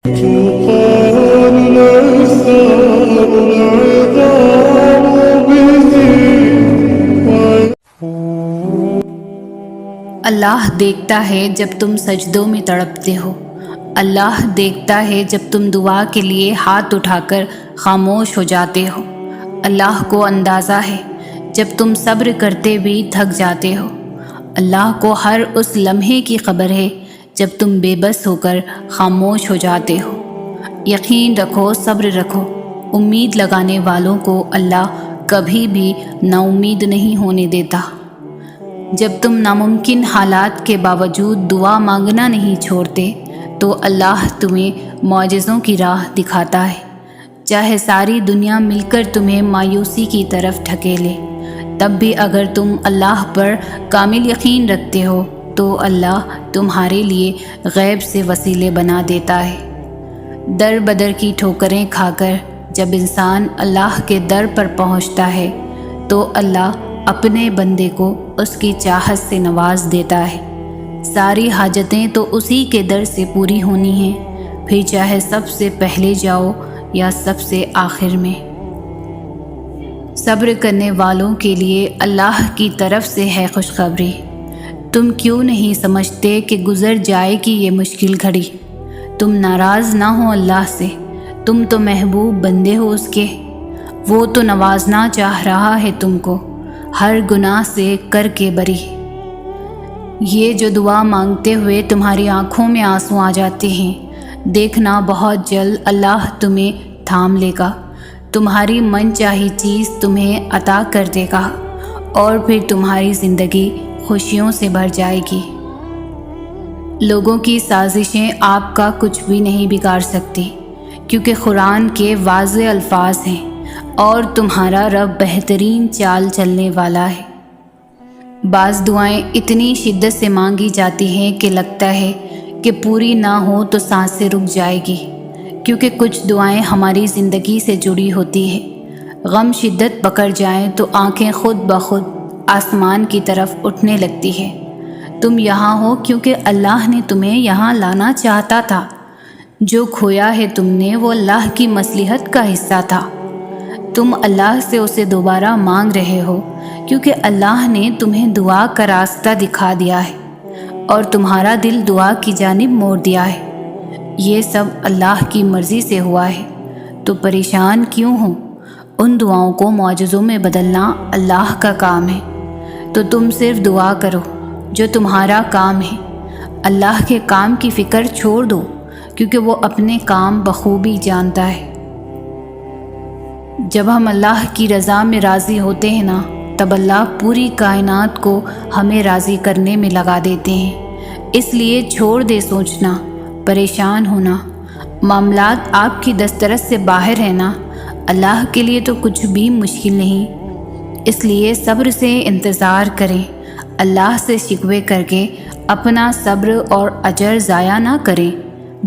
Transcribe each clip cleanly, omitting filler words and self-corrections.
اللہ دیکھتا ہے جب تم سجدوں میں تڑپتے ہو، اللہ دیکھتا ہے جب تم دعا کے لیے ہاتھ اٹھا کر خاموش ہو جاتے ہو، اللہ کو اندازہ ہے جب تم صبر کرتے بھی تھک جاتے ہو، اللہ کو ہر اس لمحے کی خبر ہے جب تم بے بس ہو کر خاموش ہو جاتے ہو۔ یقین رکھو، صبر رکھو، امید لگانے والوں کو اللہ کبھی بھی نا امید نہیں ہونے دیتا۔ جب تم ناممکن حالات کے باوجود دعا مانگنا نہیں چھوڑتے تو اللہ تمہیں معجزوں کی راہ دکھاتا ہے۔ چاہے ساری دنیا مل کر تمہیں مایوسی کی طرف ڈھکیلے، تب بھی اگر تم اللہ پر کامل یقین رکھتے ہو تو اللہ تمہارے لیے غیب سے وسیلے بنا دیتا ہے۔ در بدر کی ٹھوکریں کھا کر جب انسان اللہ کے در پر پہنچتا ہے تو اللہ اپنے بندے کو اس کی چاہت سے نواز دیتا ہے۔ ساری حاجتیں تو اسی کے در سے پوری ہونی ہیں، پھر چاہے سب سے پہلے جاؤ یا سب سے آخر میں۔ صبر کرنے والوں کے لیے اللہ کی طرف سے ہے خوشخبری۔ تم کیوں نہیں سمجھتے کہ گزر جائے گی یہ مشکل گھڑی؟ تم ناراض نہ ہو اللہ سے، تم تو محبوب بندے ہو اس کے، وہ تو نوازنا چاہ رہا ہے تم کو ہر گناہ سے کر کے بری۔ یہ جو دعا مانگتے ہوئے تمہاری آنکھوں میں آنسو آ جاتے ہیں، دیکھنا بہت جلد اللہ تمہیں تھام لے گا، تمہاری من چاہی چیز تمہیں عطا کر دے گا اور پھر تمہاری زندگی خوشیوں سے بھر جائے گی۔ لوگوں کی سازشیں آپ کا کچھ بھی نہیں بگاڑ سکتی، کیونکہ قرآن کے واضح الفاظ ہیں اور تمہارا رب بہترین چال چلنے والا ہے۔ بعض دعائیں اتنی شدت سے مانگی جاتی ہیں کہ لگتا ہے کہ پوری نہ ہو تو سانسیں رک جائے گی، کیونکہ کچھ دعائیں ہماری زندگی سے جڑی ہوتی ہیں۔ غم شدت پکڑ جائیں تو آنکھیں خود بخود آسمان کی طرف اٹھنے لگتی ہیں۔ تم یہاں ہو کیونکہ اللہ نے تمہیں یہاں لانا چاہتا تھا۔ جو کھویا ہے تم نے وہ اللہ کی مصلحت کا حصہ تھا۔ تم اللہ سے اسے دوبارہ مانگ رہے ہو کیونکہ اللہ نے تمہیں دعا کا راستہ دکھا دیا ہے اور تمہارا دل دعا کی جانب موڑ دیا ہے۔ یہ سب اللہ کی مرضی سے ہوا ہے، تو پریشان کیوں ہو؟ ان دعاؤں کو معجزوں میں بدلنا اللہ کا کام ہے، تو تم صرف دعا کرو جو تمہارا کام ہے۔ اللہ کے کام کی فکر چھوڑ دو کیونکہ وہ اپنے کام بخوبی جانتا ہے۔ جب ہم اللہ کی رضا میں راضی ہوتے ہیں نا، تب اللہ پوری کائنات کو ہمیں راضی کرنے میں لگا دیتے ہیں۔ اس لیے چھوڑ دے سوچنا، پریشان ہونا۔ معاملات آپ کی دسترس سے باہر ہے نا، اللہ کے لیے تو کچھ بھی مشکل نہیں۔ اس لیے صبر سے انتظار کریں، اللہ سے شکوے کر کے اپنا صبر اور اجر ضائع نہ کریں۔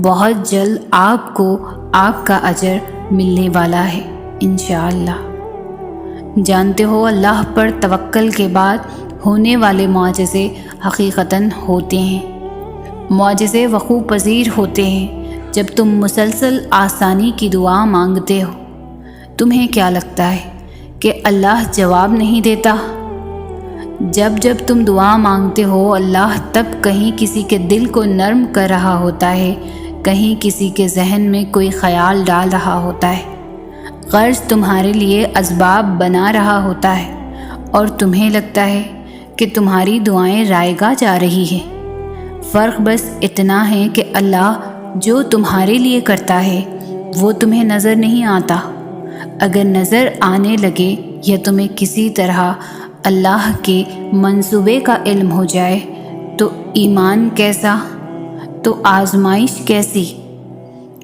بہت جلد آپ کو آپ کا اجر ملنے والا ہے انشاءاللہ۔ جانتے ہو اللہ پر توکل کے بعد ہونے والے معجزے حقیقتاً ہوتے ہیں۔ معجزے وقوع پذیر ہوتے ہیں جب تم مسلسل آسانی کی دعا مانگتے ہو۔ تمہیں کیا لگتا ہے کہ اللہ جواب نہیں دیتا؟ جب تم دعا مانگتے ہو اللہ تب کہیں کسی کے دل کو نرم کر رہا ہوتا ہے، کہیں کسی کے ذہن میں کوئی خیال ڈال رہا ہوتا ہے، غرض تمہارے لیے اسباب بنا رہا ہوتا ہے، اور تمہیں لگتا ہے کہ تمہاری دعائیں رائگاں جا رہی ہیں۔ فرق بس اتنا ہے کہ اللہ جو تمہارے لیے کرتا ہے وہ تمہیں نظر نہیں آتا۔ اگر نظر آنے لگے یا تمہیں کسی طرح اللہ کے منصوبے کا علم ہو جائے تو ایمان کیسا، تو آزمائش کیسی؟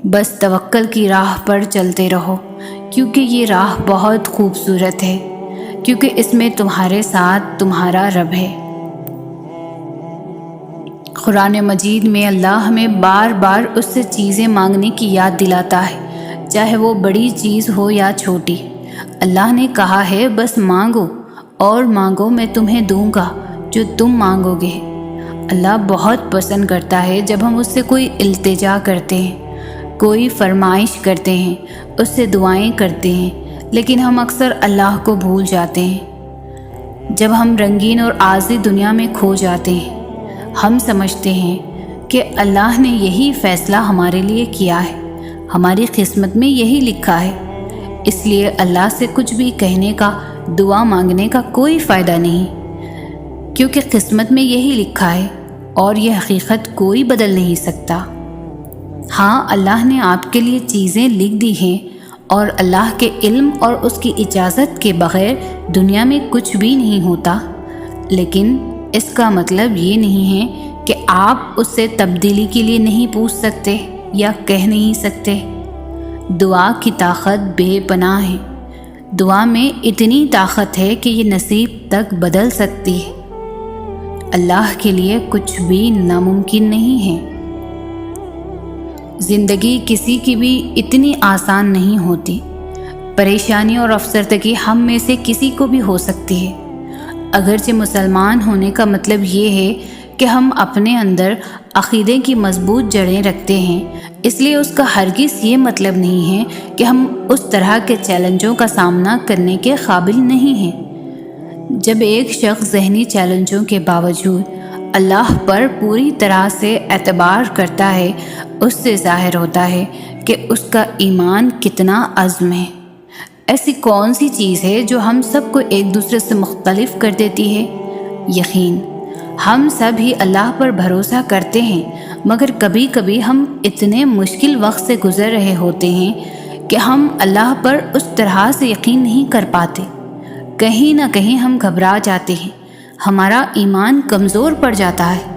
بس توکل کی راہ پر چلتے رہو، کیونکہ یہ راہ بہت خوبصورت ہے، کیونکہ اس میں تمہارے ساتھ تمہارا رب ہے۔ قرآن مجید میں اللہ ہمیں بار بار اس سے چیزیں مانگنے کی یاد دلاتا ہے، چاہے وہ بڑی چیز ہو یا چھوٹی۔ اللہ نے کہا ہے بس مانگو اور مانگو، میں تمہیں دوں گا جو تم مانگو گے۔ اللہ بہت پسند کرتا ہے جب ہم اس سے کوئی التجا کرتے ہیں، کوئی فرمائش کرتے ہیں، اس سے دعائیں کرتے ہیں، لیکن ہم اکثر اللہ کو بھول جاتے ہیں۔ جب ہم رنگین اور عارضی دنیا میں کھو جاتے ہیں، ہم سمجھتے ہیں کہ اللہ نے یہی فیصلہ ہمارے لیے کیا ہے، ہماری قسمت میں یہی لکھا ہے، اس لیے اللہ سے کچھ بھی کہنے کا، دعا مانگنے کا کوئی فائدہ نہیں، کیونکہ قسمت میں یہی لکھا ہے اور یہ حقیقت کوئی بدل نہیں سکتا۔ ہاں، اللہ نے آپ کے لیے چیزیں لکھ دی ہیں، اور اللہ کے علم اور اس کی اجازت کے بغیر دنیا میں کچھ بھی نہیں ہوتا، لیکن اس کا مطلب یہ نہیں ہے کہ آپ اس سے تبدیلی کے لیے نہیں پوچھ سکتے یا کہہ نہیں سکتے۔ دعا کی طاقت بے پناہ ہے۔ دعا میں اتنی طاقت ہے کہ یہ نصیب تک بدل سکتی ہے۔ اللہ کے لیے کچھ بھی ناممکن نہیں ہے۔ زندگی کسی کی بھی اتنی آسان نہیں ہوتی۔ پریشانی اور افسردگی ہم میں سے کسی کو بھی ہو سکتی ہے۔ اگرچہ مسلمان ہونے کا مطلب یہ ہے کہ ہم اپنے اندر عقیدے کی مضبوط جڑیں رکھتے ہیں، اس لیے اس کا ہرگز یہ مطلب نہیں ہے کہ ہم اس طرح کے چیلنجوں کا سامنا کرنے کے قابل نہیں ہیں۔ جب ایک شخص ذہنی چیلنجوں کے باوجود اللہ پر پوری طرح سے اعتبار کرتا ہے، اس سے ظاہر ہوتا ہے کہ اس کا ایمان کتنا عظم ہے۔ ایسی کون سی چیز ہے جو ہم سب کو ایک دوسرے سے مختلف کر دیتی ہے؟ یقین۔ ہم سب ہی اللہ پر بھروسہ کرتے ہیں، مگر کبھی کبھی ہم اتنے مشکل وقت سے گزر رہے ہوتے ہیں کہ ہم اللہ پر اس طرح سے یقین نہیں کر پاتے۔ کہیں نہ کہیں ہم گھبرا جاتے ہیں، ہمارا ایمان کمزور پڑ جاتا ہے۔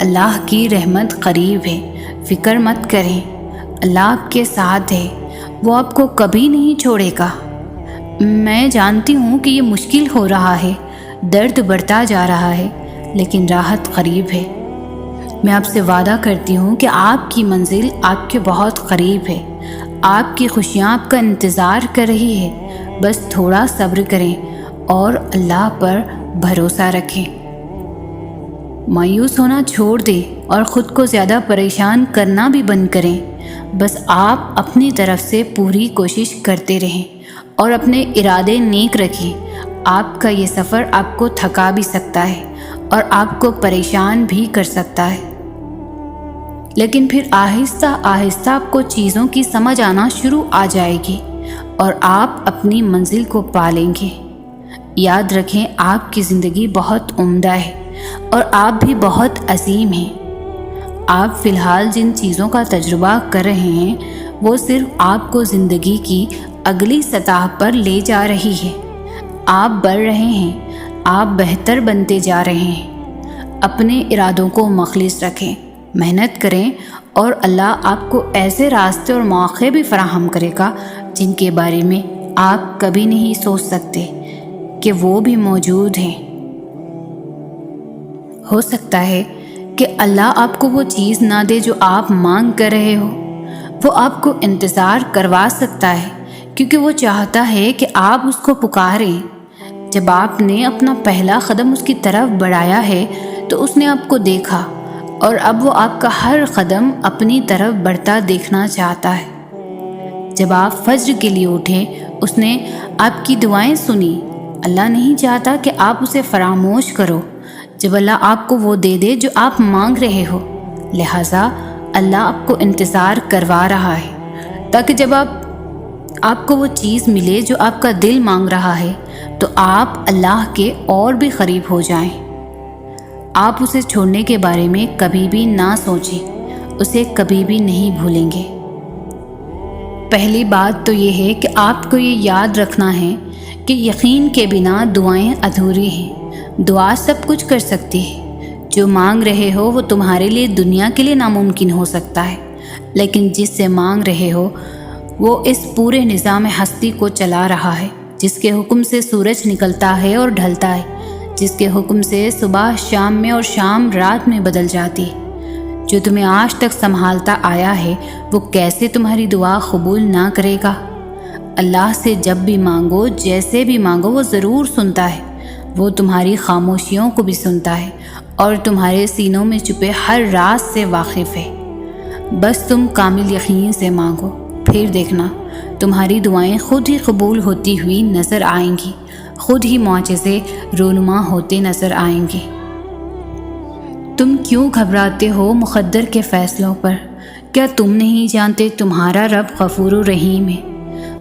اللہ کی رحمت قریب ہے، فکر مت کریں، اللہ آپ کے ساتھ ہے، وہ آپ کو کبھی نہیں چھوڑے گا۔ میں جانتی ہوں کہ یہ مشکل ہو رہا ہے، درد بڑھتا جا رہا ہے، لیکن راحت قریب ہے۔ میں آپ سے وعدہ کرتی ہوں کہ آپ کی منزل آپ کے بہت قریب ہے، آپ کی خوشیاں آپ کا انتظار کر رہی ہے۔ بس تھوڑا صبر کریں اور اللہ پر بھروسہ رکھیں۔ مایوس ہونا چھوڑ دیں اور خود کو زیادہ پریشان کرنا بھی بند کریں۔ بس آپ اپنی طرف سے پوری کوشش کرتے رہیں اور اپنے ارادے نیک رکھیں۔ آپ کا یہ سفر آپ کو تھکا بھی سکتا ہے اور آپ کو پریشان بھی کر سکتا ہے، لیکن پھر آہستہ آہستہ آپ کو چیزوں کی سمجھ آنا شروع آ جائے گی اور آپ اپنی منزل کو پالیں گے۔ یاد رکھیں، آپ کی زندگی بہت عمدہ ہے اور آپ بھی بہت عظیم ہیں۔ آپ فی الحال جن چیزوں کا تجربہ کر رہے ہیں وہ صرف آپ کو زندگی کی اگلی سطح پر لے جا رہی ہے۔ آپ بڑھ رہے ہیں، آپ بہتر بنتے جا رہے ہیں۔ اپنے ارادوں کو مخلص رکھیں، محنت کریں اور اللہ آپ کو ایسے راستے اور مواقع بھی فراہم کرے گا جن کے بارے میں آپ کبھی نہیں سوچ سکتے کہ وہ بھی موجود ہیں۔ ہو سکتا ہے کہ اللہ آپ کو وہ چیز نہ دے جو آپ مانگ کر رہے ہو، وہ آپ کو انتظار کروا سکتا ہے کیونکہ وہ چاہتا ہے کہ آپ اس کو پکاریں۔ جب آپ نے اپنا پہلا قدم اس کی طرف بڑھایا ہے تو اس نے آپ کو دیکھا، اور اب وہ آپ کا ہر قدم اپنی طرف بڑھتا دیکھنا چاہتا ہے۔ جب آپ فجر کے لیے اٹھے، اس نے آپ کی دعائیں سنی۔ اللہ نہیں چاہتا کہ آپ اسے فراموش کرو جب اللہ آپ کو وہ دے دے جو آپ مانگ رہے ہو، لہٰذا اللہ آپ کو انتظار کروا رہا ہے تاکہ جب آپ کو وہ چیز ملے جو آپ کا دل مانگ رہا ہے تو آپ اللہ کے اور بھی قریب ہو جائیں۔ آپ اسے چھوڑنے کے بارے میں کبھی بھی نہ سوچیں، اسے کبھی بھی نہیں بھولیں گے۔ پہلی بات تو یہ ہے کہ آپ کو یہ یاد رکھنا ہے کہ یقین کے بنا دعائیں ادھوری ہیں۔ دعا سب کچھ کر سکتی ہے۔ جو مانگ رہے ہو وہ تمہارے لیے دنیا کے لیے ناممکن ہو سکتا ہے، لیکن جس سے مانگ رہے ہو وہ اس پورے نظام ہستی کو چلا رہا ہے، جس کے حکم سے سورج نکلتا ہے اور ڈھلتا ہے، جس کے حکم سے صبح شام میں اور شام رات میں بدل جاتی ہے۔ جو تمہیں آج تک سنبھالتا آیا ہے وہ کیسے تمہاری دعا قبول نہ کرے گا؟ اللہ سے جب بھی مانگو، جیسے بھی مانگو، وہ ضرور سنتا ہے۔ وہ تمہاری خاموشیوں کو بھی سنتا ہے اور تمہارے سینوں میں چھپے ہر راز سے واقف ہے۔ بس تم کامل یقین سے مانگو، پھر دیکھنا تمہاری دعائیں خود ہی قبول ہوتی ہوئی نظر آئیں گی، خود ہی معجزے رونما ہوتے نظر آئیں گے۔ تم کیوں گھبراتے ہو مقدر کے فیصلوں پر؟ کیا تم نہیں جانتے تمہارا رب غفور و رحیم ہے؟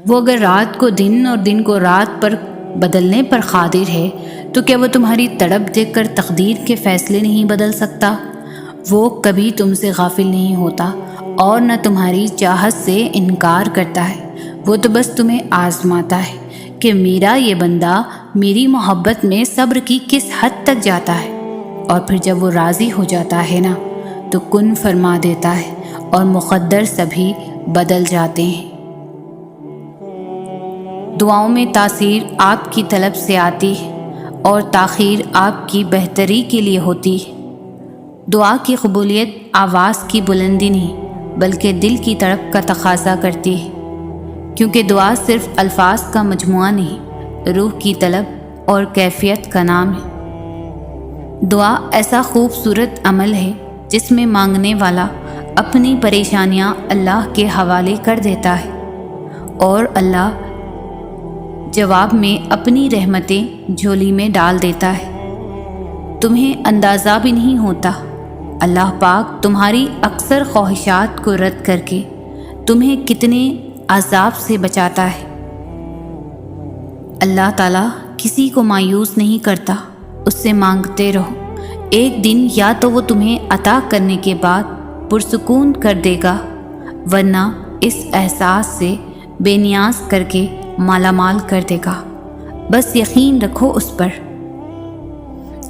وہ اگر رات کو دن اور دن کو رات پر بدلنے پر قادر ہے تو کیا وہ تمہاری تڑپ دیکھ کر تقدیر کے فیصلے نہیں بدل سکتا؟ وہ کبھی تم سے غافل نہیں ہوتا اور نہ تمہاری چاہت سے انکار کرتا ہے، وہ تو بس تمہیں آزماتا ہے کہ میرا یہ بندہ میری محبت میں صبر کی کس حد تک جاتا ہے، اور پھر جب وہ راضی ہو جاتا ہے نا تو کن فرما دیتا ہے اور مقدر سبھی بدل جاتے ہیں۔ دعاؤں میں تاثیر آپ کی طلب سے آتی ہے اور تاخیر آپ کی بہتری کے لیے ہوتی ہے۔ دعا کی قبولیت آواز کی بلندی نہیں بلکہ دل کی تڑپ کا تقاضا کرتی ہے، کیونکہ دعا صرف الفاظ کا مجموعہ نہیں، روح کی طلب اور کیفیت کا نام ہے۔ دعا ایسا خوبصورت عمل ہے جس میں مانگنے والا اپنی پریشانیاں اللہ کے حوالے کر دیتا ہے اور اللہ جواب میں اپنی رحمتیں جھولی میں ڈال دیتا ہے۔ تمہیں اندازہ بھی نہیں ہوتا اللہ پاک تمہاری اکثر خواہشات کو رد کر کے تمہیں کتنے عذاب سے بچاتا ہے۔ اللہ تعالیٰ کسی کو مایوس نہیں کرتا، اس سے مانگتے رہو، ایک دن یا تو وہ تمہیں عطا کرنے کے بعد پرسکون کر دے گا، ورنہ اس احساس سے بے نیاز کر کے مالا مال کر دے گا۔ بس یقین رکھو اس پر۔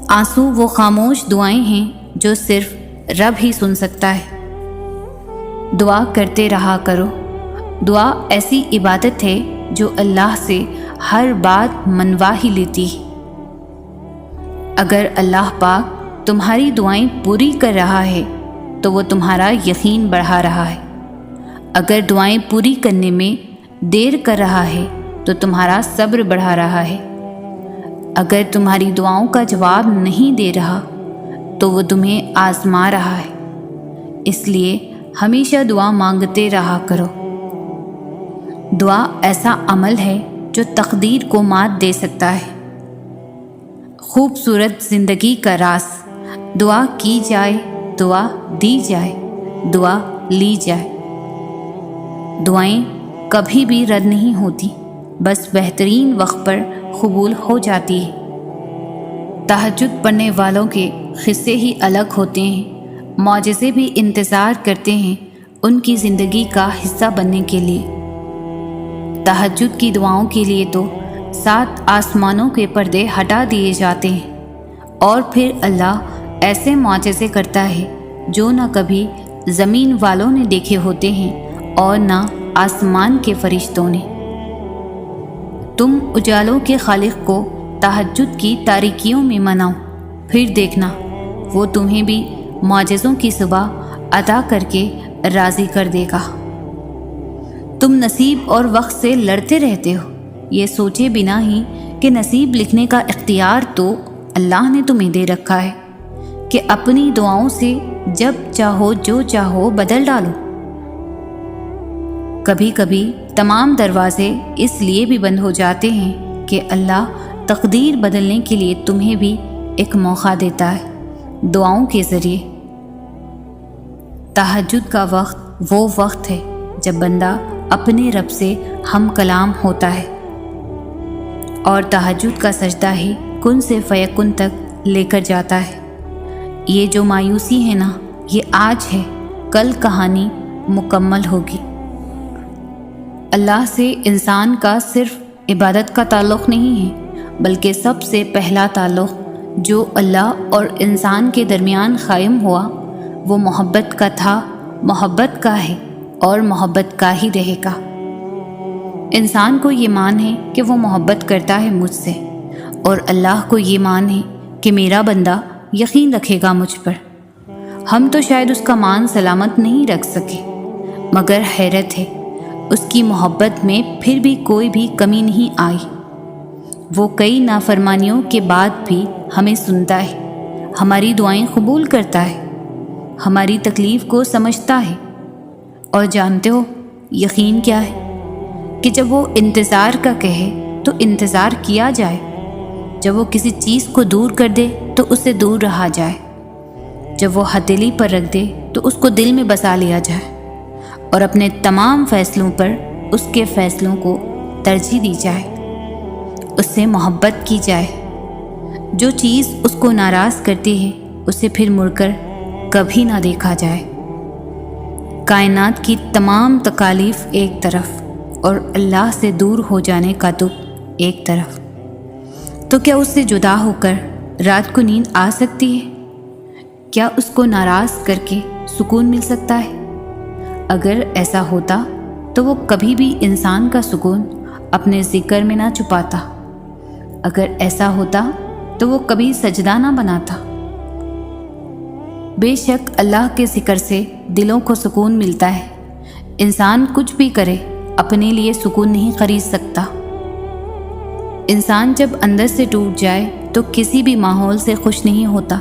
آنسو وہ خاموش دعائیں ہیں جو صرف رب ہی سن سکتا ہے۔ دعا کرتے رہا کرو۔ دعا ایسی عبادت ہے جو اللہ سے ہر بات منوا ہی لیتی ہے۔ اگر اللہ پاک تمہاری دعائیں پوری کر رہا ہے تو وہ تمہارا یقین بڑھا رہا ہے، اگر دعائیں پوری کرنے میں دیر کر رہا ہے تو تمہارا صبر بڑھا رہا ہے، اگر تمہاری دعاؤں کا جواب نہیں دے رہا تو وہ تمہیں آزما رہا ہے۔ اس لیے ہمیشہ دعا مانگتے رہا کرو۔ دعا ایسا عمل ہے جو تقدیر کو مات دے سکتا ہے۔ خوبصورت زندگی کا راز، دعا کی جائے، دعا دی جائے، دعا لی جائے۔ دعائیں کبھی بھی رد نہیں ہوتی، بس بہترین وقت پر قبول ہو جاتی ہے۔ تہجد پڑھنے والوں کے قصے ہی الگ ہوتے ہیں، معجزے بھی انتظار کرتے ہیں ان کی زندگی کا حصہ بننے کے لیے۔ تہجد کی دعاؤں کے لیے تو 7 آسمانوں کے پردے ہٹا دیے جاتے ہیں، اور پھر اللہ ایسے معجزے کرتا ہے جو نہ کبھی زمین والوں نے دیکھے ہوتے ہیں اور نہ آسمان کے فرشتوں نے۔ تم اجالوں کے خالق کو تہجد کی تاریکیوں میں مناؤ، پھر دیکھنا وہ تمہیں بھی معجزوں کی صبح عطا کر کے راضی کر دے گا۔ تم نصیب اور وقت سے لڑتے رہتے ہو، یہ سوچے بنا ہی کہ نصیب لکھنے کا اختیار تو اللہ نے تمہیں دے رکھا ہے کہ اپنی دعاؤں سے جب چاہو جو چاہو بدل ڈالو۔ کبھی کبھی تمام دروازے اس لیے بھی بند ہو جاتے ہیں کہ اللہ تقدیر بدلنے کے لیے تمہیں بھی ایک موقع دیتا ہے دعاؤں کے ذریعے۔ تہجد کا وقت وہ وقت ہے جب بندہ اپنے رب سے ہم کلام ہوتا ہے، اور تہجد کا سجدہ ہی کن سے فیکن تک لے کر جاتا ہے۔ یہ جو مایوسی ہے نا، یہ آج ہے، کل کہانی مکمل ہوگی۔ اللہ سے انسان کا صرف عبادت کا تعلق نہیں ہے، بلکہ سب سے پہلا تعلق جو اللہ اور انسان کے درمیان قائم ہوا وہ محبت کا تھا، محبت کا ہے اور محبت کا ہی رہے گا۔ انسان کو یہ مان ہے کہ وہ محبت کرتا ہے مجھ سے، اور اللہ کو یہ مان ہے کہ میرا بندہ یقین رکھے گا مجھ پر۔ ہم تو شاید اس کا مان سلامت نہیں رکھ سکے، مگر حیرت ہے اس کی محبت میں پھر بھی کوئی بھی کمی نہیں آئی۔ وہ کئی نافرمانیوں کے بعد بھی ہمیں سنتا ہے، ہماری دعائیں قبول کرتا ہے، ہماری تکلیف کو سمجھتا ہے اور جانتے ہو یقین کیا ہے؟ کہ جب وہ انتظار کا کہے تو انتظار کیا جائے، جب وہ کسی چیز کو دور کر دے تو اس سے دور رہا جائے، جب وہ ہتھیلی پر رکھ دے تو اس کو دل میں بسا لیا جائے، اور اپنے تمام فیصلوں پر اس کے فیصلوں کو ترجیح دی جائے، اس سے محبت کی جائے۔ جو چیز اس کو ناراض کرتی ہے اسے پھر مڑ کر کبھی نہ دیکھا جائے۔ کائنات کی تمام تکالیف ایک طرف اور اللہ سے دور ہو جانے کا دکھ ایک طرف، تو کیا اس سے جدا ہو کر رات کو نیند آ سکتی ہے؟ کیا اس کو ناراض کر کے سکون مل سکتا ہے؟ اگر ایسا ہوتا تو وہ کبھی بھی انسان کا سکون اپنے ذکر میں نہ چھپاتا، اگر ایسا ہوتا تو وہ کبھی سجدہ نہ بناتا۔ بے شک اللہ کے ذکر سے دلوں کو سکون ملتا ہے۔ انسان کچھ بھی کرے اپنے لیے سکون نہیں خرید سکتا۔ انسان جب اندر سے ٹوٹ جائے تو کسی بھی ماحول سے خوش نہیں ہوتا،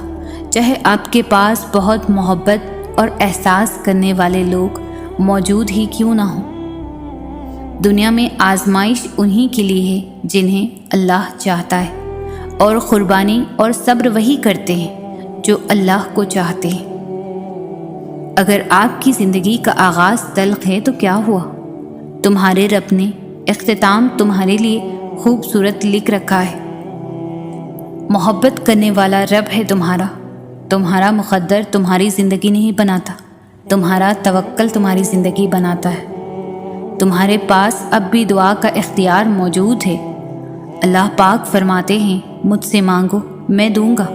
چاہے آپ کے پاس بہت محبت اور احساس کرنے والے لوگ موجود ہی کیوں نہ ہوں۔ دنیا میں آزمائش انہی کے لیے ہے جنہیں اللہ چاہتا ہے، اور قربانی اور صبر وہی کرتے ہیں جو اللہ کو چاہتے ہیں۔ اگر آپ کی زندگی کا آغاز تلخ ہے تو کیا ہوا؟ تمہارے رب نے اختتام تمہارے لیے خوبصورت لکھ رکھا ہے۔ محبت کرنے والا رب ہے تمہارا مقدر تمہاری زندگی نہیں بناتا، تمہارا توکل تمہاری زندگی بناتا ہے۔ تمہارے پاس اب بھی دعا کا اختیار موجود ہے۔ اللہ پاک فرماتے ہیں مجھ سے مانگو میں دوں گا،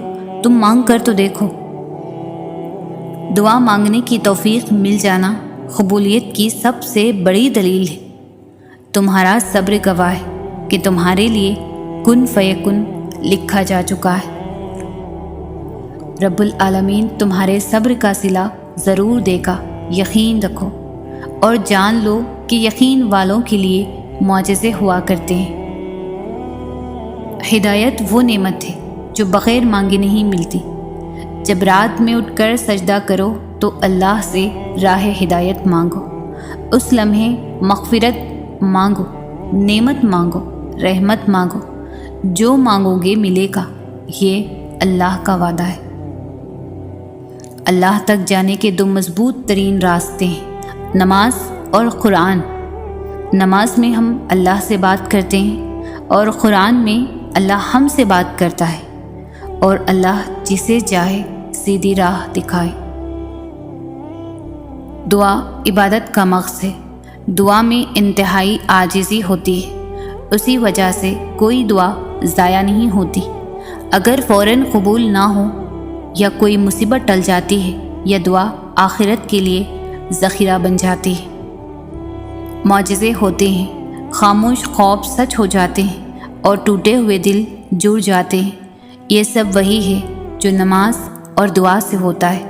تم مانگ کر تو دیکھو۔ دعا مانگنے کی توفیق مل جانا قبولیت کی سب سے بڑی دلیل ہے۔ تمہارا صبر گواہ ہے کہ تمہارے لیے کن فیکن لکھا جا چکا ہے۔ رب العالمین تمہارے صبر کا صلہ ضرور دے گا، یقین رکھو، اور جان لو کہ یقین والوں کے لیے معجزے ہوا کرتے ہیں۔ ہدایت وہ نعمت ہے جو بغیر مانگے نہیں ملتی۔ جب رات میں اٹھ کر سجدہ کرو تو اللہ سے راہ ہدایت مانگو، اس لمحے مغفرت مانگو، نعمت مانگو، رحمت مانگو۔ جو مانگو گے ملے گا، یہ اللہ کا وعدہ ہے۔ اللہ تک جانے کے دو مضبوط ترین راستے ہیں، نماز اور قرآن۔ نماز میں ہم اللہ سے بات کرتے ہیں، اور قرآن میں اللہ ہم سے بات کرتا ہے، اور اللہ جسے چاہے سیدھی راہ دکھائے۔ دعا عبادت کا مغز ہے۔ دعا میں انتہائی عاجزی ہوتی ہے، اسی وجہ سے کوئی دعا ضائع نہیں ہوتی۔ اگر فوراً قبول نہ ہو یا کوئی مصیبت ٹل جاتی ہے، یا دعا آخرت کے لیے ذخیرہ بن جاتی ہے۔ معجزے ہوتے ہیں، خاموش خواب سچ ہو جاتے ہیں، اور ٹوٹے ہوئے دل جڑ جاتے ہیں۔ یہ سب وہی ہے جو نماز اور دعا سے ہوتا ہے۔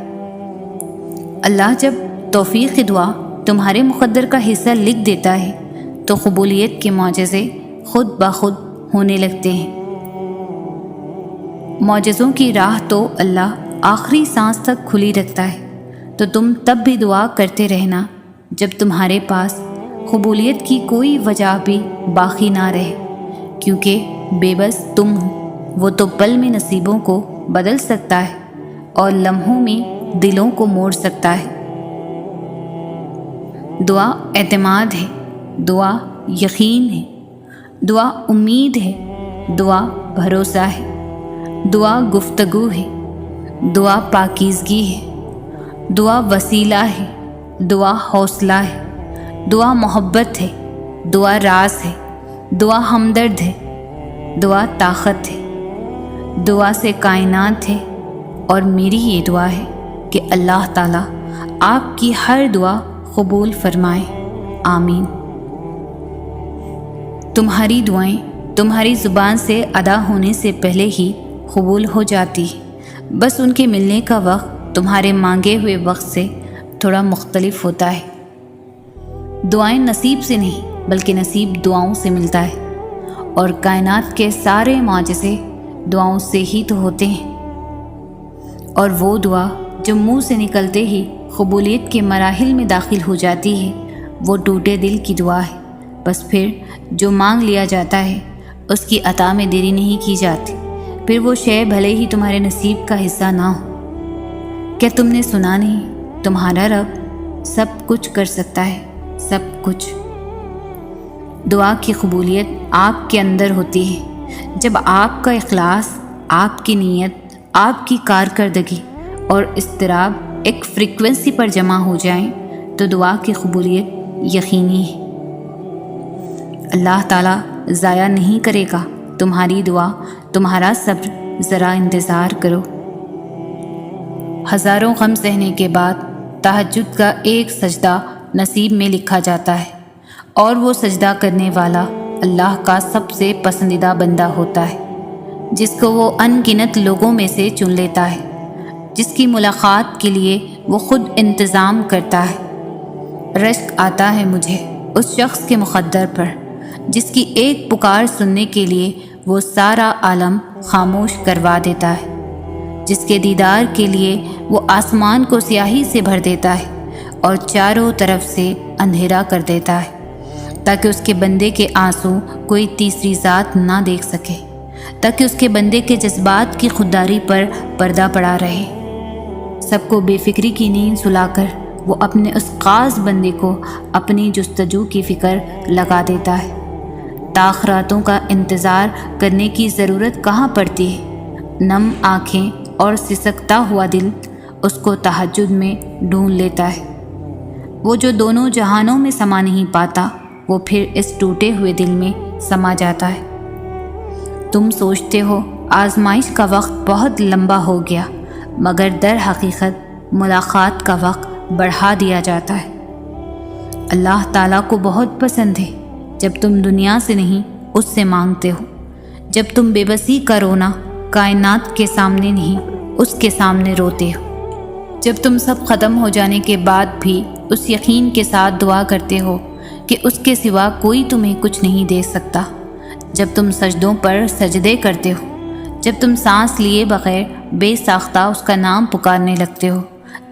اللہ جب توفیق دعا تمہارے مقدر کا حصہ لکھ دیتا ہے تو قبولیت کے معجزے خود بخود ہونے لگتے ہیں۔ معجزوں کی راہ تو اللہ آخری سانس تک کھلی رکھتا ہے، تو تم تب بھی دعا کرتے رہنا جب تمہارے پاس قبولیت کی کوئی وجہ بھی باقی نہ رہے، کیونکہ بے بس تم ہو۔ وہ تو پل میں نصیبوں کو بدل سکتا ہے اور لمحوں میں دلوں کو موڑ سکتا ہے۔ دعا اعتماد ہے، دعا یقین ہے، دعا امید ہے، دعا بھروسہ ہے، دعا گفتگو ہے، دعا پاکیزگی ہے، دعا وسیلہ ہے، دعا حوصلہ ہے، دعا محبت ہے، دعا راز ہے، دعا ہمدرد ہے، دعا طاقت ہے، دعا سے کائنات ہے۔ اور میری یہ دعا ہے کہ اللہ تعالیٰ آپ کی ہر دعا قبول فرمائے، آمین۔ تمہاری دعائیں تمہاری زبان سے ادا ہونے سے پہلے ہی قبول ہو جاتی ہے، بس ان کے ملنے کا وقت تمہارے مانگے ہوئے وقت سے تھوڑا مختلف ہوتا ہے۔ دعائیں نصیب سے نہیں بلکہ نصیب دعاؤں سے ملتا ہے، اور کائنات کے سارے معجزے دعاؤں سے ہی تو ہوتے ہیں۔ اور وہ دعا جو منہ سے نکلتے ہی قبولیت کے مراحل میں داخل ہو جاتی ہے وہ ٹوٹے دل کی دعا ہے۔ بس پھر جو مانگ لیا جاتا ہے اس کی عطا میں دیری نہیں کی جاتی، پھر وہ شے بھلے ہی تمہارے نصیب کا حصہ نہ ہو۔ کیا تم نے سنا نہیں، تمہارا رب سب کچھ کر سکتا ہے، سب کچھ۔ دعا کی قبولیت آپ کے اندر ہوتی ہے جب آپ کا اخلاص، آپ کی نیت، آپ کی کارکردگی اور اضطراب ایک فریکوینسی پر جمع ہو جائیں تو دعا کی قبولیت یقینی ہے۔ اللہ تعالیٰ ضائع نہیں کرے گا تمہاری دعا، تمہارا صبر۔ ذرا انتظار کرو۔ ہزاروں غم سہنے کے بعد تہجد کا ایک سجدہ نصیب میں لکھا جاتا ہے، اور وہ سجدہ کرنے والا اللہ کا سب سے پسندیدہ بندہ ہوتا ہے، جس کو وہ ان گنت لوگوں میں سے چن لیتا ہے، جس کی ملاقات کے لیے وہ خود انتظام کرتا ہے۔ رشک آتا ہے مجھے اس شخص کے مقدر پر جس کی ایک پکار سننے کے لیے وہ سارا عالم خاموش کروا دیتا ہے، جس کے دیدار کے لیے وہ آسمان کو سیاہی سے بھر دیتا ہے اور چاروں طرف سے اندھیرا کر دیتا ہے، تاکہ اس کے بندے کے آنسو کوئی تیسری ذات نہ دیکھ سکے، تاکہ اس کے بندے کے جذبات کی خودداری پر پردہ پڑا رہے۔ سب کو بے فکری کی نیند سلا کر وہ اپنے اس خاص بندے کو اپنی جستجو کی فکر لگا دیتا ہے۔ تاخراتوں کا انتظار کرنے کی ضرورت کہاں پڑتی ہے؟ نم آنکھیں اور سسکتا ہوا دل اس کو تہجد میں ڈھونڈ لیتا ہے۔ وہ جو دونوں جہانوں میں سما نہیں پاتا، وہ پھر اس ٹوٹے ہوئے دل میں سما جاتا ہے۔ تم سوچتے ہو آزمائش کا وقت بہت لمبا ہو گیا، مگر در حقیقت ملاقات کا وقت بڑھا دیا جاتا ہے۔ اللہ تعالیٰ کو بہت پسند ہے جب تم دنیا سے نہیں اس سے مانگتے ہو، جب تم بے بسی کا رونا کائنات کے سامنے نہیں اس کے سامنے روتے ہو، جب تم سب ختم ہو جانے کے بعد بھی اس یقین کے ساتھ دعا کرتے ہو کہ اس کے سوا کوئی تمہیں کچھ نہیں دے سکتا، جب تم سجدوں پر سجدے کرتے ہو، جب تم سانس لیے بغیر بے ساختہ اس کا نام پکارنے لگتے ہو،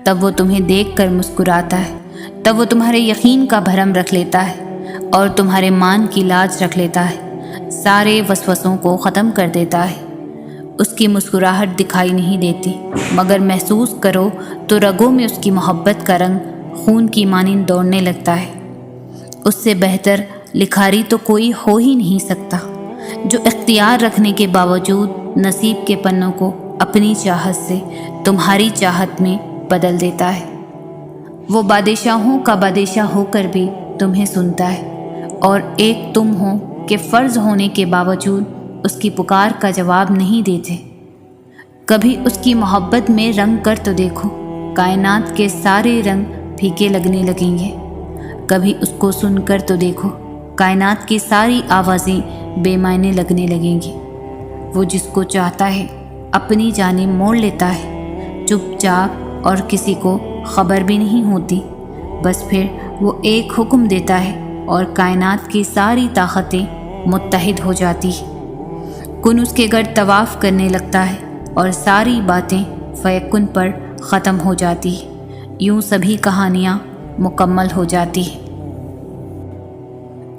تب وہ تمہیں دیکھ کر مسکراتا ہے، تب وہ تمہارے یقین کا بھرم رکھ لیتا ہے اور تمہارے مان کی لاج رکھ لیتا ہے، سارے وسوسوں کو ختم کر دیتا ہے۔ اس کی مسکراہٹ دکھائی نہیں دیتی، مگر محسوس کرو تو رگوں میں اس کی محبت کا رنگ خون کی مانند دوڑنے لگتا ہے۔ اس سے بہتر لکھاری تو کوئی ہو ہی نہیں سکتا، جو اختیار رکھنے کے باوجود نصیب کے پنوں کو اپنی چاہت سے تمہاری چاہت میں بدل دیتا ہے۔ وہ بادشاہوں کا بادشاہ ہو کر بھی تمہیں سنتا ہے، اور ایک تم ہو کہ فرض ہونے کے باوجود اس کی پکار کا جواب نہیں دیتے۔ کبھی اس کی محبت میں رنگ کر تو دیکھو، کائنات کے سارے رنگ پھیکے لگنے لگیں گے۔ کبھی اس کو سن کر تو دیکھو، کائنات کی ساری آوازیں بے معنی لگنے لگیں گی۔ وہ جس کو چاہتا ہے اپنی جانب موڑ لیتا ہے، چپ چاپ، اور کسی کو خبر بھی نہیں ہوتی۔ بس پھر وہ ایک حکم دیتا ہے اور کائنات کی ساری طاقتیں متحد ہو جاتی ہیں۔ کن اس کے گرد طواف کرنے لگتا ہے اور ساری باتیں فیکن پر ختم ہو جاتی ہیں۔ یوں سبھی کہانیاں مکمل ہو جاتی ہیں۔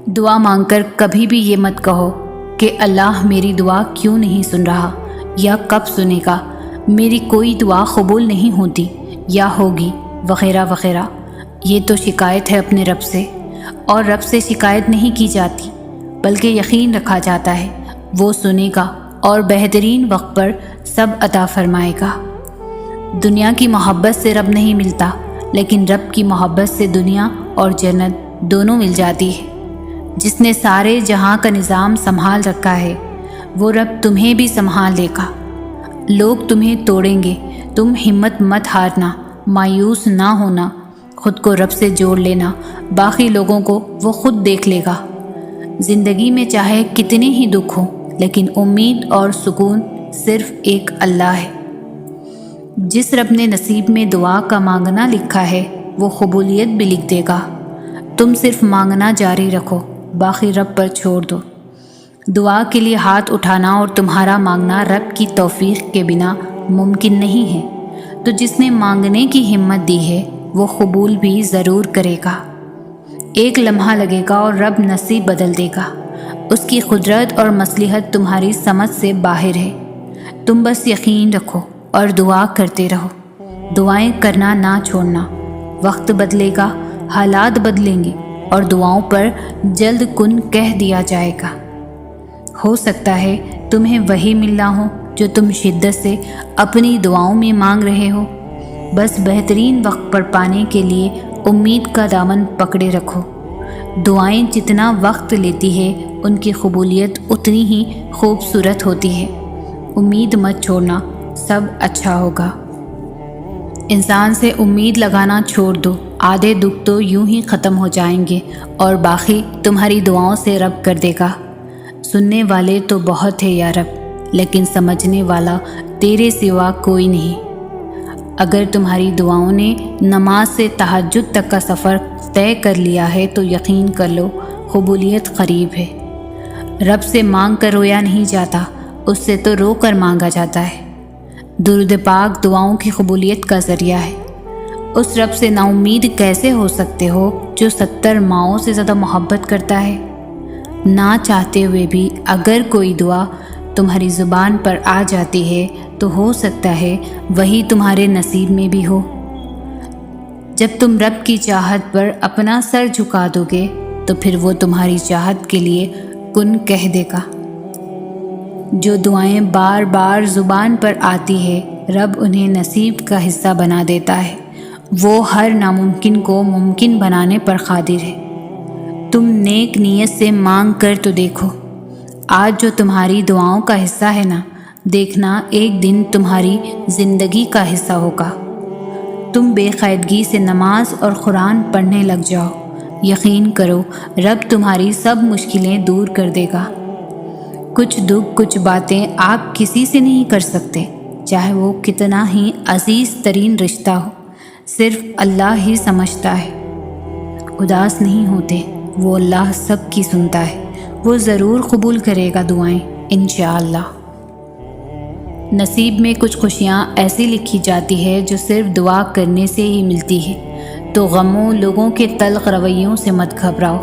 دعا مانگ کر کبھی بھی یہ مت کہو کہ اللہ میری دعا کیوں نہیں سن رہا، یا کب سنے گا، میری کوئی دعا قبول نہیں ہوتی یا ہوگی، وغیرہ وغیرہ۔ یہ تو شکایت ہے اپنے رب سے، اور رب سے شکایت نہیں کی جاتی، بلکہ یقین رکھا جاتا ہے وہ سنے گا اور بہترین وقت پر سب عطا فرمائے گا۔ دنیا کی محبت سے رب نہیں ملتا، لیکن رب کی محبت سے دنیا اور جنت دونوں مل جاتی ہے۔ جس نے سارے جہاں کا نظام سنبھال رکھا ہے، وہ رب تمہیں بھی سنبھال لے گا۔ لوگ تمہیں توڑیں گے، تم ہمت مت ہارنا، مایوس نہ ہونا، خود کو رب سے جوڑ لینا، باقی لوگوں کو وہ خود دیکھ لے گا۔ زندگی میں چاہے کتنے ہی دکھ ہوں، لیکن امید اور سکون صرف ایک اللہ ہے۔ جس رب نے نصیب میں دعا کا مانگنا لکھا ہے، وہ قبولیت بھی لکھ دے گا۔ تم صرف مانگنا جاری رکھو، باقی رب پر چھوڑ دو۔ دعا کے لیے ہاتھ اٹھانا اور تمہارا مانگنا رب کی توفیق کے بنا ممکن نہیں ہے۔ تو جس نے مانگنے کی ہمت دی ہے، وہ قبول بھی ضرور کرے گا۔ ایک لمحہ لگے گا اور رب نصیب بدل دے گا۔ اس کی قدرت اور مصلحت تمہاری سمجھ سے باہر ہے۔ تم بس یقین رکھو اور دعا کرتے رہو۔ دعائیں کرنا نہ چھوڑنا۔ وقت بدلے گا، حالات بدلیں گے اور دعاؤں پر جلد کن کہہ دیا جائے گا۔ ہو سکتا ہے تمہیں وہی ملنا ہو جو تم شدت سے اپنی دعاؤں میں مانگ رہے ہو۔ بس بہترین وقت پر پانے کے لیے امید کا دامن پکڑے رکھو۔ دعائیں جتنا وقت لیتی ہے ان کی قبولیت اتنی ہی خوبصورت ہوتی ہے۔ امید مت چھوڑنا، سب اچھا ہوگا۔ انسان سے امید لگانا چھوڑ دو، آدھے دکھ تو یوں ہی ختم ہو جائیں گے اور باقی تمہاری دعاؤں سے رب کر دے گا۔ سننے والے تو بہت ہے یا رب، لیکن سمجھنے والا تیرے سوا کوئی نہیں۔ اگر تمہاری دعاؤں نے نماز سے تہجد تک کا سفر طے کر لیا ہے تو یقین کر لو قبولیت قریب ہے۔ رب سے مانگ کر رویا نہیں جاتا، اس سے تو رو کر مانگا جاتا ہے۔ درود پاک دعاؤں کی قبولیت کا ذریعہ ہے۔ اس رب سے نا امید کیسے ہو سکتے ہو جو 70 ماؤں سے زیادہ محبت کرتا ہے؟ نہ چاہتے ہوئے بھی اگر کوئی دعا تمہاری زبان پر آ جاتی ہے تو ہو سکتا ہے وہی تمہارے نصیب میں بھی ہو۔ جب تم رب کی چاہت پر اپنا سر جھکا دو گے تو پھر وہ تمہاری چاہت کے لیے کن کہہ دے گا۔ جو دعائیں بار بار زبان پر آتی ہے رب انہیں نصیب کا حصہ بنا دیتا ہے۔ وہ ہر ناممکن کو ممکن بنانے پر قادر ہے۔ تم نیک نیت سے مانگ کر تو دیکھو۔ آج جو تمہاری دعاؤں کا حصہ ہے نا، دیکھنا ایک دن تمہاری زندگی کا حصہ ہوگا۔ تم بے قاعدگی سے نماز اور قرآن پڑھنے لگ جاؤ، یقین کرو رب تمہاری سب مشکلیں دور کر دے گا۔ کچھ دکھ کچھ باتیں آپ کسی سے نہیں کر سکتے، چاہے وہ کتنا ہی عزیز ترین رشتہ ہو، صرف اللہ ہی سمجھتا ہے۔ اداس نہیں ہوتے، وہ اللہ سب کی سنتا ہے، وہ ضرور قبول کرے گا دعائیں انشاءاللہ۔ نصیب میں کچھ خوشیاں ایسی لکھی جاتی ہے جو صرف دعا کرنے سے ہی ملتی ہے، تو غموں لوگوں کے تلخ رویوں سے مت گھبراؤ،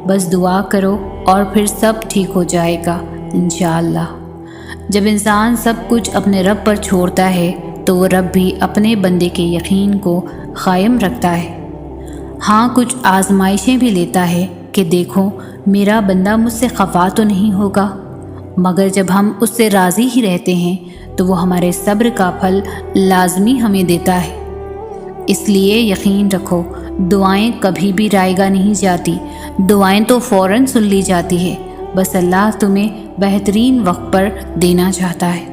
بس دعا کرو اور پھر سب ٹھیک ہو جائے گا انشاءاللہ۔ جب انسان سب کچھ اپنے رب پر چھوڑتا ہے تو وہ رب بھی اپنے بندے کے یقین کو قائم رکھتا ہے۔ ہاں کچھ آزمائشیں بھی لیتا ہے کہ دیکھو میرا بندہ مجھ سے خفا تو نہیں ہوگا، مگر جب ہم اس سے راضی ہی رہتے ہیں تو وہ ہمارے صبر کا پھل لازمی ہمیں دیتا ہے۔ اس لیے یقین رکھو دعائیں کبھی بھی رائے گا نہیں جاتی، دعائیں تو فوراً سن لی جاتی ہے، بس اللہ تمہیں بہترین وقت پر دینا چاہتا ہے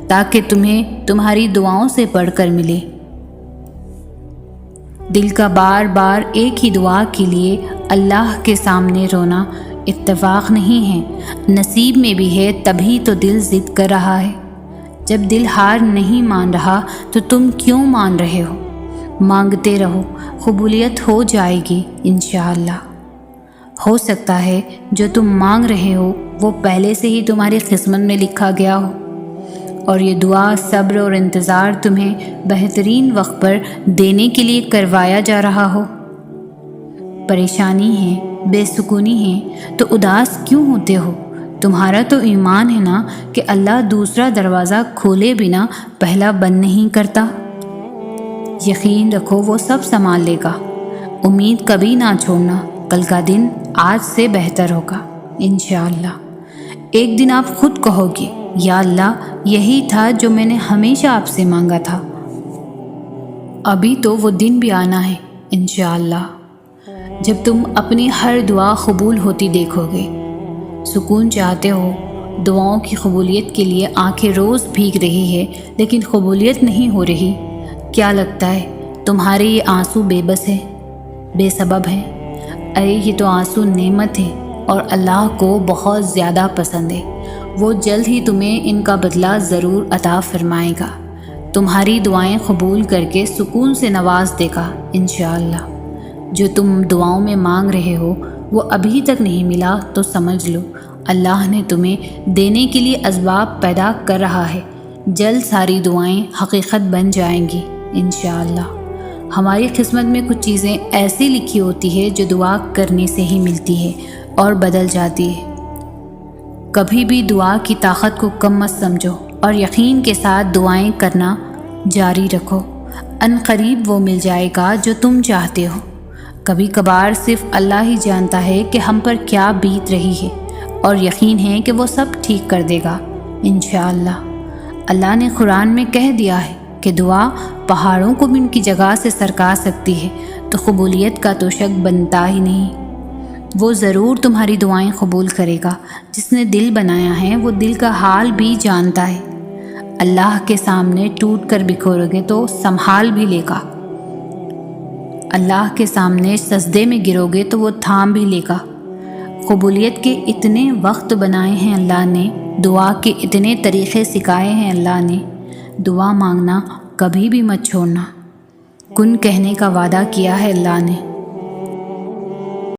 تاکہ تمہیں تمہاری دعاؤں سے بڑھ کر ملے۔ دل کا بار بار ایک ہی دعا کے لیے اللہ کے سامنے رونا اتفاق نہیں ہے، نصیب میں بھی ہے، تبھی تو دل ضد کر رہا ہے۔ جب دل ہار نہیں مان رہا تو تم کیوں مان رہے ہو؟ مانگتے رہو، قبولیت ہو جائے گی انشاءاللہ۔ ہو سکتا ہے جو تم مانگ رہے ہو وہ پہلے سے ہی تمہاری قسمت میں لکھا گیا ہو، اور یہ دعا صبر اور انتظار تمہیں بہترین وقت پر دینے کے لیے کروایا جا رہا ہو۔ پریشانی ہے، بے سکونی ہے تو اداس کیوں ہوتے ہو؟ تمہارا تو ایمان ہے نا کہ اللہ دوسرا دروازہ کھولے بنا پہلا بند نہیں کرتا۔ یقین رکھو وہ سب سنبھال لے گا۔ امید کبھی نہ چھوڑنا، کل کا دن آج سے بہتر ہوگا انشاءاللہ۔ ایک دن آپ خود کہو گے یا اللہ یہی تھا جو میں نے ہمیشہ آپ سے مانگا تھا۔ ابھی تو وہ دن بھی آنا ہے انشاءاللہ جب تم اپنی ہر دعا قبول ہوتی دیکھو گے۔ سکون چاہتے ہو، دعاؤں کی قبولیت کے لیے آنکھیں روز بھیگ رہی ہے لیکن قبولیت نہیں ہو رہی، کیا لگتا ہے تمہارے یہ آنسو بے بس ہے، بے سبب ہے؟ ارے یہ تو آنسو نعمت ہے اور اللہ کو بہت زیادہ پسند ہے، وہ جلد ہی تمہیں ان کا بدلہ ضرور عطا فرمائے گا، تمہاری دعائیں قبول کر کے سکون سے نواز دے گا انشاءاللہ۔ جو تم دعاؤں میں مانگ رہے ہو وہ ابھی تک نہیں ملا تو سمجھ لو اللہ نے تمہیں دینے کے لیے اسباب پیدا کر رہا ہے، جلد ساری دعائیں حقیقت بن جائیں گی انشاءاللہ۔ ہماری قسمت میں کچھ چیزیں ایسی لکھی ہوتی ہے جو دعا کرنے سے ہی ملتی ہے اور بدل جاتی ہے۔ کبھی بھی دعا کی طاقت کو کم مت سمجھو اور یقین کے ساتھ دعائیں کرنا جاری رکھو۔ ان قریب وہ مل جائے گا جو تم چاہتے ہو۔ کبھی کبھار صرف اللہ ہی جانتا ہے کہ ہم پر کیا بیت رہی ہے، اور یقین ہے کہ وہ سب ٹھیک کر دے گا انشاءاللہ۔ اللہ نے قرآن میں کہہ دیا ہے کہ دعا پہاڑوں کو بھی ان کی جگہ سے سرکا سکتی ہے، تو قبولیت کا تو شک بنتا ہی نہیں۔ وہ ضرور تمہاری دعائیں قبول کرے گا۔ جس نے دل بنایا ہے وہ دل کا حال بھی جانتا ہے۔ اللہ کے سامنے ٹوٹ کر بکھورو گے تو سنبھال بھی لے گا۔ اللہ کے سامنے سجدے میں گرو گے تو وہ تھام بھی لے گا۔ قبولیت کے اتنے وقت بنائے ہیں اللہ نے، دعا کے اتنے طریقے سکھائے ہیں اللہ نے۔ دعا مانگنا کبھی بھی مت چھوڑنا۔ کن کہنے کا وعدہ کیا ہے اللہ نے۔